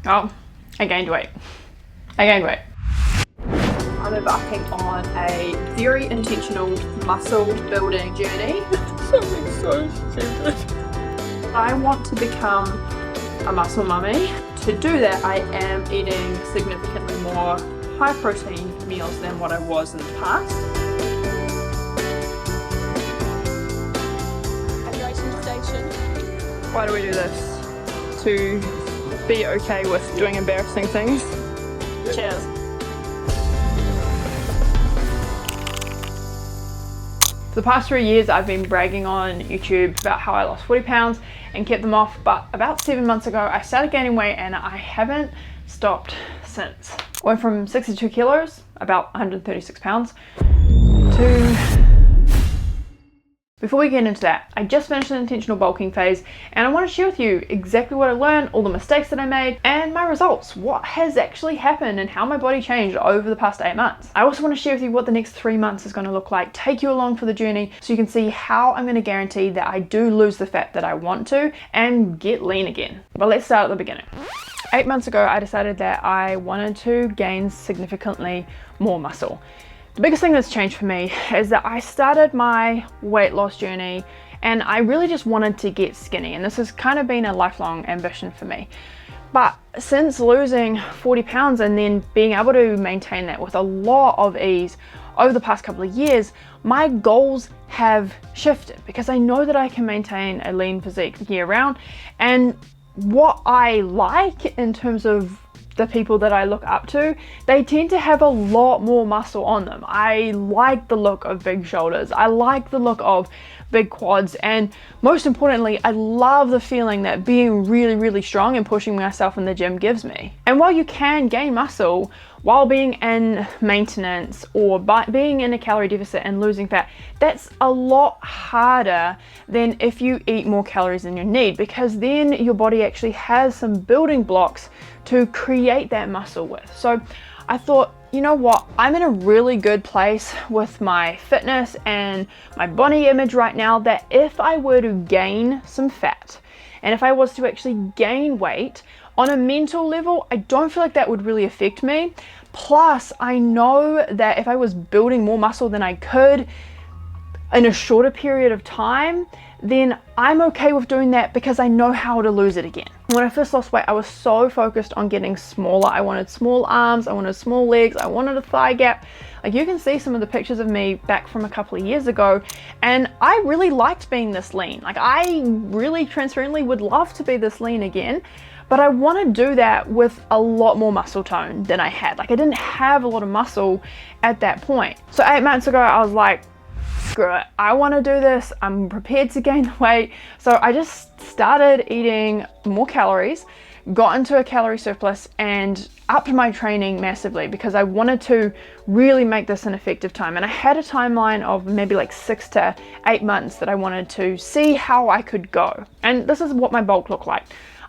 Oh, I gained weight. I'm embarking on a very intentional muscle building journey. Something so stupid. I want to become a muscle mummy. To do that, I am eating significantly more high protein meals than what I was in the past. Hydration station. Why do we do this? To be okay with doing embarrassing things. Cheers. For the past 3 years, I've been bragging on YouTube about how I lost 40 pounds and kept them off, but about 7 months ago, I started gaining weight and I haven't stopped since. I went from 62 kilos, about 136 pounds, to... Before we get into that, I just finished an intentional bulking phase and I want to share with you exactly what I learned, all the mistakes that I made, and my results, what has actually happened and how my body changed over the past 8 months. I also want to share with you what the next 3 months is going to look like, take you along for the journey so you can see how I'm going to guarantee that I do lose the fat that I want to and get lean again. But let's start at the beginning. 8 months ago, I decided that I wanted to gain significantly more muscle. The biggest thing that's changed for me is that I started my weight loss journey and I really just wanted to get skinny, and this has kind of been a lifelong ambition for me. But since losing 40 pounds and then being able to maintain that with a lot of ease over the past couple of years, my goals have shifted because I know that I can maintain a lean physique year round, and what I like in terms of the people that I look up to, they tend to have a lot more muscle on them. I like the look of big shoulders. I like the look of big quads, and most importantly, I love the feeling that being really strong and pushing myself in the gym gives me. And while you can gain muscle while being in maintenance or being in a calorie deficit and losing fat, that's a lot harder than if you eat more calories than you need, because then your body actually has some building blocks to create that muscle with. So I thought, you know what, I'm in a really good place with my fitness and my body image right now that if I were to gain some fat and if I was to actually gain weight, on a mental level, I don't feel like that would really affect me. Plus, I know that if I was building more muscle than I could in a shorter period of time, then I'm okay with doing that because I know how to lose it again. When I first lost weight, I was so focused on getting smaller. I wanted small arms, I wanted small legs, I wanted a thigh gap. Like, you can see some of the pictures of me back from a couple of years ago, and I really liked being this lean. Like, I really transparently would love to be this lean again, but I want to do that with a lot more muscle tone than I had. Like, I didn't have a lot of muscle at that point. So 8 months ago, I was like, screw it, I want to do this, I'm prepared to gain the weight. So I just started eating more calories, got into a calorie surplus, and upped my training massively because I wanted to really make this an effective time. And I had a timeline of maybe like 6 to 8 months that I wanted to see how I could go. And this is what my bulk looked like.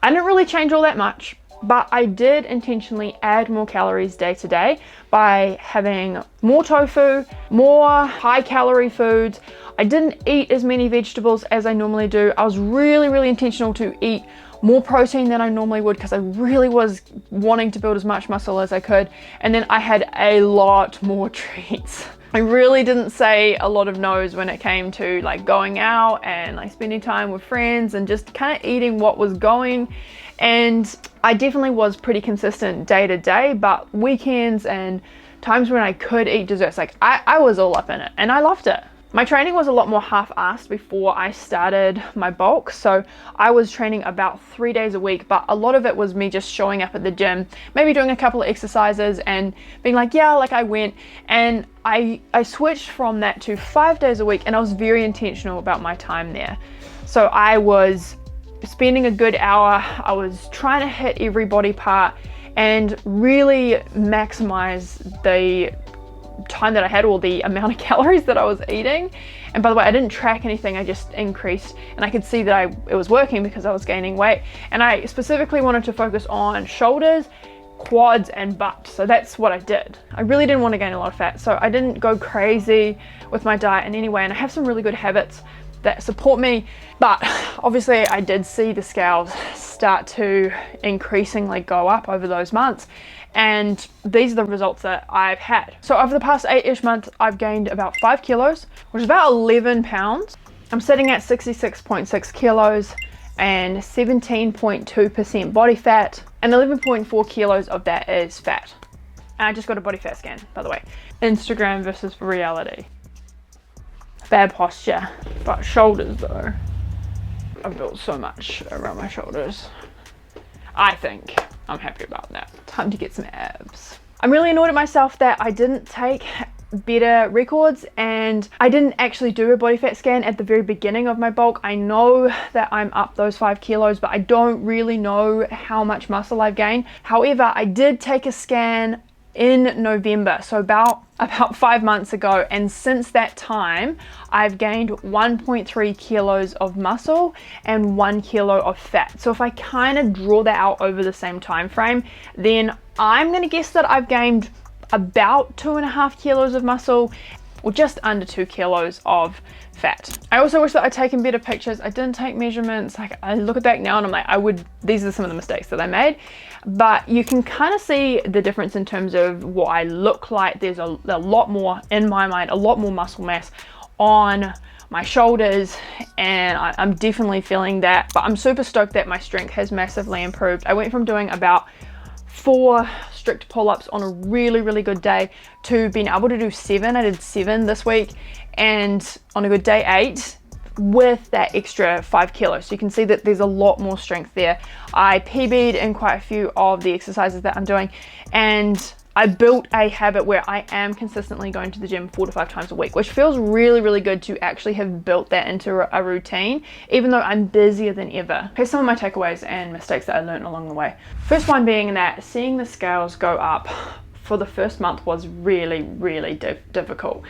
I didn't really change all that much, but I did intentionally add more calories day to day by having more tofu, more high calorie foods. I didn't eat as many vegetables as I normally do. I was really intentional to eat more protein than I normally would because I really was wanting to build as much muscle as I could. And then I had a lot more treats. I really didn't say a lot of no's when it came to like going out and like spending time with friends and just kind of eating what was going. And I definitely was pretty consistent day to day, but weekends and times when I could eat desserts, like I was all up in it and I loved it. My training was a lot more half-assed before I started my bulk. So I was training about 3 days a week, but a lot of it was me just showing up at the gym, maybe doing a couple of exercises and being like, yeah, like I went. And I switched from that to 5 days a week, and I was very intentional about my time there. So I was spending a good hour, I was trying to hit every body part and really maximize the time that I had, or the amount of calories that I was eating. And by the way, I didn't track anything, I just increased, and I could see that it was working because I was gaining weight. And I specifically wanted to focus on shoulders, quads, and butt. So that's what I did. I really didn't want to gain a lot of fat, so I didn't go crazy with my diet in any way. And I have some really good habits that support me. But obviously I did see the scales start to increasingly go up over those months, and these are the results that I've had. So over the past 8-ish months, I've gained about 5 kilos, which is about 11 pounds. I'm sitting at 66.6 kilos and 17.2% body fat, and 11.4 kilos of that is fat. And I just got a body fat scan, by the way. Instagram versus reality. Bad posture, but shoulders though. I've built so much around my shoulders. I think I'm happy about that. Time to get some abs. I'm really annoyed at myself that I didn't take better records, and I didn't actually do a body fat scan at the very beginning of my bulk. I know that I'm up those 5 kilos, but I don't really know how much muscle I've gained. However, I did take a scan in November, so about 5 months ago, and since that time I've gained 1.3 kilos of muscle and 1 kilo of fat. So if I kind of draw that out over the same time frame, then I'm gonna guess that I've gained about 2.5 kilos of muscle, or just under 2 kilos of fat. I also wish that I'd taken better pictures. I didn't take measurements. Like, I look back now and I'm like, these are some of the mistakes that I made. But you can kind of see the difference in terms of what I look like. There's a lot more, in my mind, a lot more muscle mass on my shoulders, and I'm definitely feeling that. But I'm super stoked that my strength has massively improved. I went from doing about 4 strict pull-ups on a really good day to being able to do 7. I did 7 this week, and on a good day 8 with that extra 5 kilos. So you can see that there's a lot more strength there. I PB'd in quite a few of the exercises that I'm doing, and I built a habit where I am consistently going to the gym 4 to 5 times a week, which feels really good to actually have built that into a routine, even though I'm busier than ever. Here's some of my takeaways and mistakes that I learned along the way. First one being that seeing the scales go up for the first month was really difficult.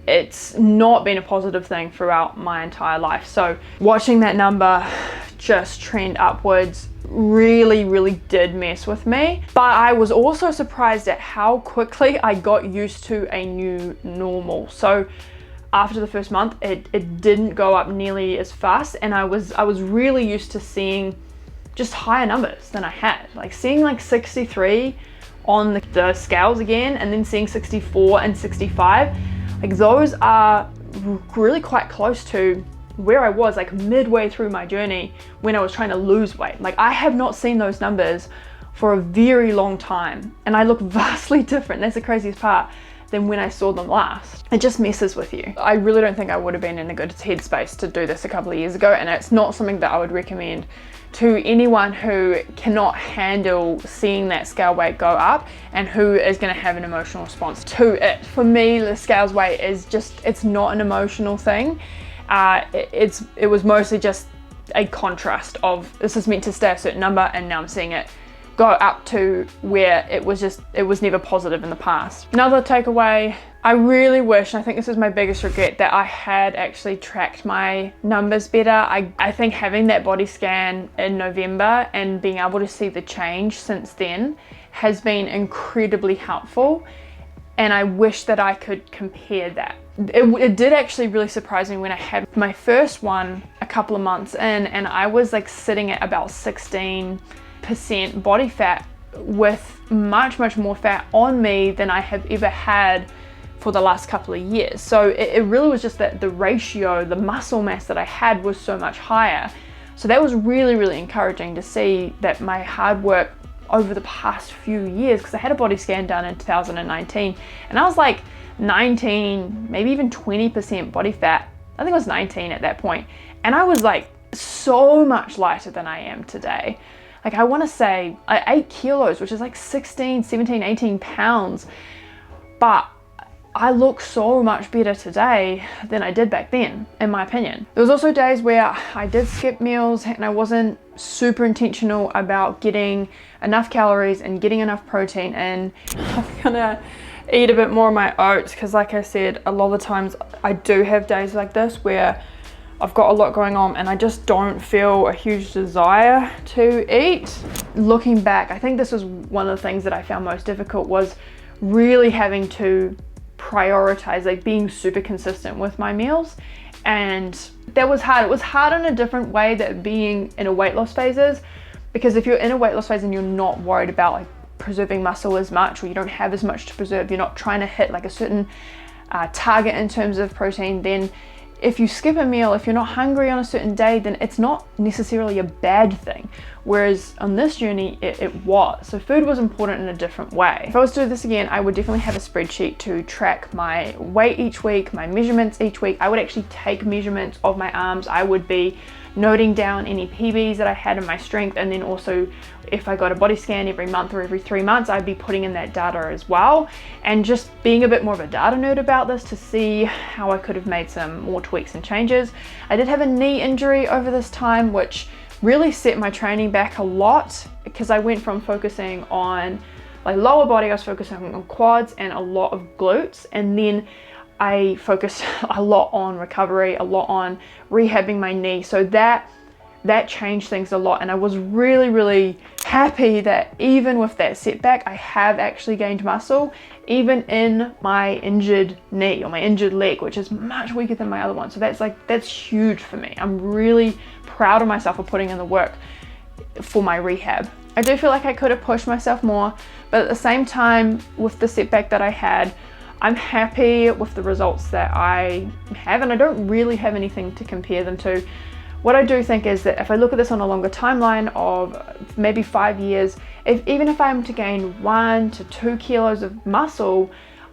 It's not been a positive thing throughout my entire life. So watching that number just trend upwards really did mess with me. But I was also surprised at how quickly I got used to a new normal. So after the first month, it didn't go up nearly as fast, and I was really used to seeing just higher numbers than I had. Like seeing like 63 on the scales again, and then seeing 64 and 65. Like those are really quite close to where I was like midway through my journey when I was trying to lose weight. Like I have not seen those numbers for a very long time, and I look vastly different. That's the craziest part than when I saw them last. It just messes with you. I really don't think I would have been in a good headspace to do this a couple of years ago, and it's not something that I would recommend to anyone who cannot handle seeing that scale weight go up and who is going to have an emotional response to it. For me, the scales weight is just, it's not an emotional thing. It was mostly just a contrast of this is meant to stay a certain number, and now I'm seeing it go up to where it was never positive in the past. Another takeaway, I really wish, and I think this is my biggest regret, that I had actually tracked my numbers better. I think having that body scan in November and being able to see the change since then has been incredibly helpful, and I wish that I could compare that. It did actually really surprise me when I had my first one a couple of months in, and I was like sitting at about 16% body fat with much more fat on me than I have ever had for the last couple of years. So it really was just that the ratio, the muscle mass that I had was so much higher. So that was really encouraging to see that my hard work over the past few years, because I had a body scan done in 2019 and I was like 19, maybe even 20% body fat. I think it was 19 at that point, and I was like so much lighter than I am today. Like I want to say 8 kilos, which is like 16, 17, 18 pounds. But I look so much better today than I did back then, in my opinion. There was also days where I did skip meals and I wasn't super intentional about getting enough calories and getting enough protein, and I'm gonna eat a bit more of my oats because, like I said, a lot of the times I do have days like this where I've got a lot going on and I just don't feel a huge desire to eat. Looking back, I think this was one of the things that I found most difficult, was really having to prioritize, like being super consistent with my meals And that was hard. It was hard in a different way that being in a weight loss phase is, because if you're in a weight loss phase and you're not worried about like preserving muscle as much, or you don't have as much to preserve, you're not trying to hit like a certain target in terms of protein, then if you skip a meal, if you're not hungry on a certain day, then it's not necessarily a bad thing. Whereas on this journey, it was. So food was important in a different way. If I was to do this again, I would definitely have a spreadsheet to track my weight each week, my measurements each week. I would actually take measurements of my arms. I would be noting down any PBs that I had in my strength, and then also if I got a body scan every month or every 3 months, I'd be putting in that data as well, and just being a bit more of a data nerd about this to see how I could have made some more tweaks and changes. I did have a knee injury over this time, which really set my training back a lot, because I went from focusing on like lower body, I was focusing on quads and a lot of glutes, and then I focused a lot on recovery, a lot on rehabbing my knee. So that changed things a lot, and I was really happy that even with that setback, I have actually gained muscle, even in my injured knee or my injured leg, which is much weaker than my other one. So that's huge for me. I'm really proud of myself for putting in the work for my rehab. I do feel like I could have pushed myself more, but at the same time, with the setback that I had, I'm happy with the results that I have, and I don't really have anything to compare them to. What I do think is that if I look at this on a longer timeline of maybe 5 years, even if I'm to gain 1 to 2 kilos of muscle,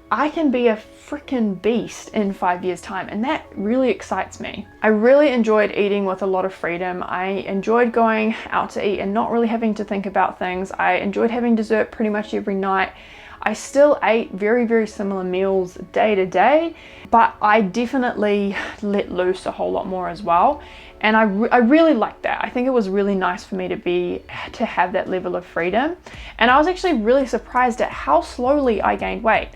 I can be a freaking beast in 5 years time, and that really excites me. I really enjoyed eating with a lot of freedom. I enjoyed going out to eat and not really having to think about things. I enjoyed having dessert pretty much every night. I still ate very similar meals day to day, but I definitely let loose a whole lot more as well. And I really liked that. I think it was really nice for me to have that level of freedom. And I was actually really surprised at how slowly I gained weight.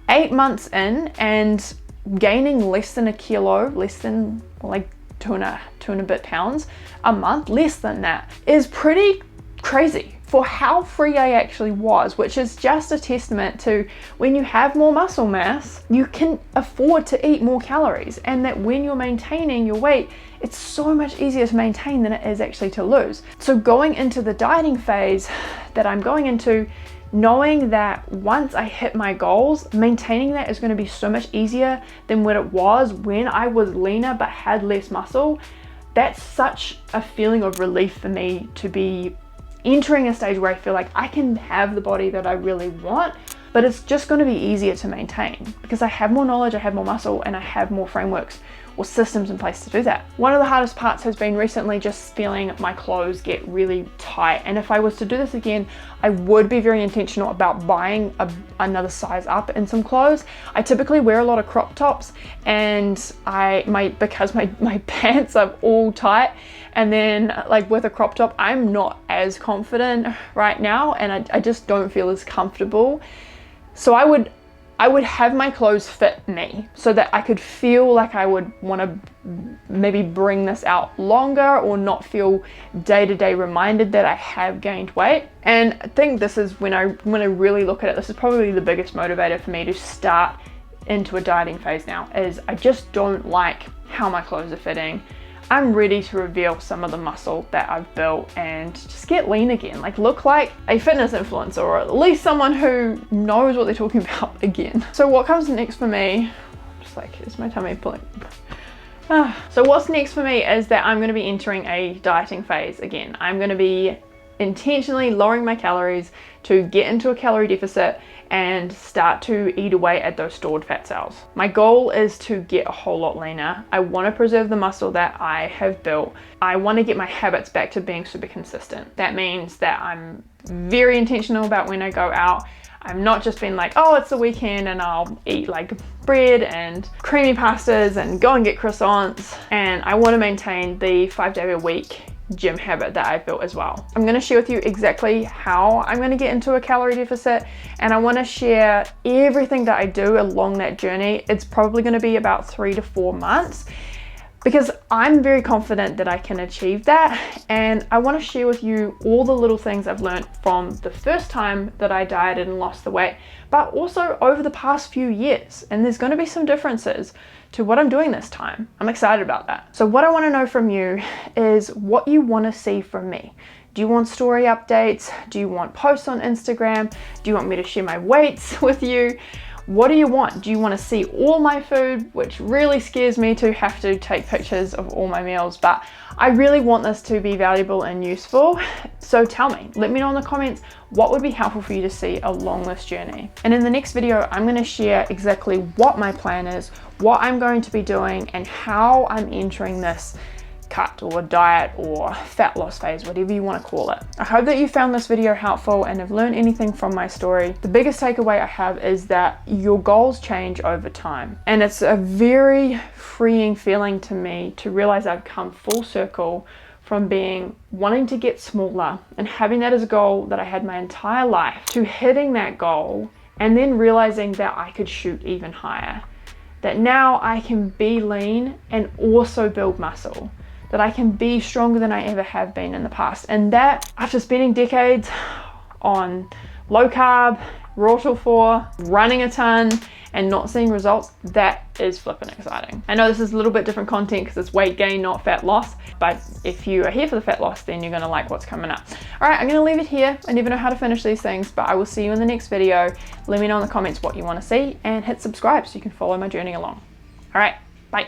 8 months in and gaining less than a kilo, less than like two and a bit pounds a month, less than that, is pretty crazy for how free I actually was, which is just a testament to when you have more muscle mass, you can afford to eat more calories, and that when you're maintaining your weight, it's so much easier to maintain than it is actually to lose. So going into the dieting phase that I'm going into, knowing that once I hit my goals, maintaining that is going to be so much easier than what it was when I was leaner but had less muscle, that's such a feeling of relief for me to be entering a stage where I feel like I can have the body that I really want, but it's just going to be easier to maintain because I have more knowledge, I have more muscle, and I have more frameworks or systems in place to do that. One of the hardest parts has been recently just feeling my clothes get really tight, and if I was to do this again, I would be very intentional about buying another size up in some clothes. I typically wear a lot of crop tops, and because my pants are all tight, and then like with a crop top, I'm not as confident right now, and I just don't feel as comfortable. So I would have my clothes fit me so that I could feel like I would want to maybe bring this out longer, or not feel day-to-day reminded that I have gained weight. And I think this is when I really look at it, this is probably the biggest motivator for me to start into a dieting phase now, is I just don't like how my clothes are fitting. I'm ready to reveal some of the muscle that I've built and just get lean again, like look like a fitness influencer, or at least someone who knows what they're talking about again. So what comes next for me, just like, is my tummy pulling? So what's next for me is that I'm going to be entering a dieting phase again. I'm going to be intentionally lowering my calories to get into a calorie deficit and start to eat away at those stored fat cells. My goal is to get a whole lot leaner. I want to preserve the muscle that I have built. I want to get my habits back to being super consistent. That means that I'm very intentional about when I go out. I'm not just being like, oh, it's the weekend and I'll eat like bread and creamy pastas and go and get croissants. And I want to maintain the 5 day a week gym habit that I've built as well. I'm going to share with you exactly how I'm going to get into a calorie deficit, and I want to share everything that I do along that journey. It's probably going to be about 3 to 4 months. because I'm very confident that I can achieve that. And I want to share with you all the little things I've learned from the first time that I dieted and lost the weight, but also over the past few years. And there's going to be some differences to what I'm doing this time. I'm excited about that. So what I want to know from you is what you want to see from me. Do you want story updates? Do you want posts on Instagram? Do you want me to share my weights with you? What do you want? Do you want to see all my food, which really scares me to have to take pictures of all my meals, but I really want this to be valuable and useful. So tell me, let me know in the comments what would be helpful for you to see along this journey. And in the next video, I'm going to share exactly what my plan is, what I'm going to be doing, and how I'm entering this cut or diet or fat loss phase, whatever you want to call it. I hope that you found this video helpful and have learned anything from my story. The biggest takeaway I have is that your goals change over time, and it's a very freeing feeling to me to realize I've come full circle from wanting to get smaller and having that as a goal that I had my entire life, to hitting that goal and then realizing that I could shoot even higher, that now I can be lean and also build muscle, that I can be stronger than I ever have been in the past. And that, after spending decades on low carb, raw till 4, running a ton and not seeing results, that is flipping exciting. I know this is a little bit different content because it's weight gain, not fat loss, but if you are here for the fat loss, then you're gonna like what's coming up. All right, I'm gonna leave it here. I never know how to finish these things, but I will see you in the next video. Let me know in the comments what you wanna see and hit subscribe so you can follow my journey along. All right, bye.